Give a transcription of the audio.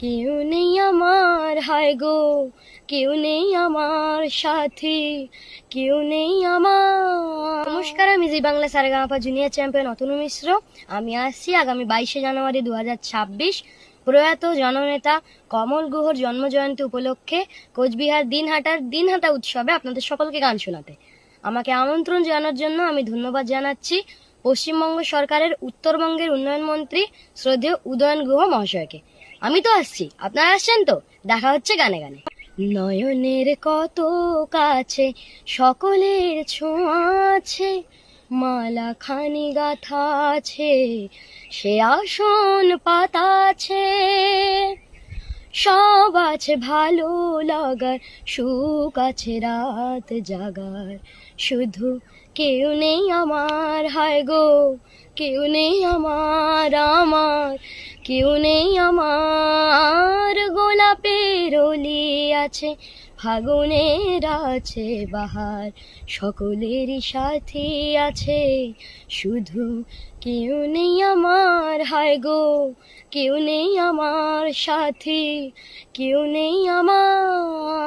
কেউ নেই আমার, হায় গো কেউ নেই আমার সাথী, কেউ নেই আমার। নমস্কার, আমি জি বাংলা সারেগামাপা জুনিয়র চ্যাম্পিয়ন অতনু মিশ্র। আমি আসছি আগামী 22শে জানুয়ারি 2026 প্রয়াত জননেতা কমল গুহর জন্মজয়ন্তী উপলক্ষে কোচবিহার দিনহাটা উৎসবে আপনাদের সকলকে গান শোনাতে। আমাকে আমন্ত্রণ জানানোর জন্য আমি ধন্যবাদ জানাচ্ছি পশ্চিমবঙ্গ সরকারের উত্তরবঙ্গের উন্নয়ন মন্ত্রী শ্রদ্ধেয় উদয়ন গুহ মহাশয়কে। আমি তো আসছি, আপনারা আসছেন তো? দেখা হচ্ছে গানে গানে। নয়নের কত কাছে সকলের ছোঁয়া আছে, মালা খানি গাথা আছে, সে আসন পাতা আছে, সব আছে ভালো লাগার, সুখ আছে রাত জাগার, শুধু কেউ নেই আমার, হায় গো কেউ নেই আমার, কেউ নেই আমার। গোলাপের অলি আছে, ফাগুনের আছে বাহার, সকলেরই সাথী আছে, শুধু কেউ নেই আমার, হায় গো কেউ নেই আমার সাথী, কেউ নেই আমার।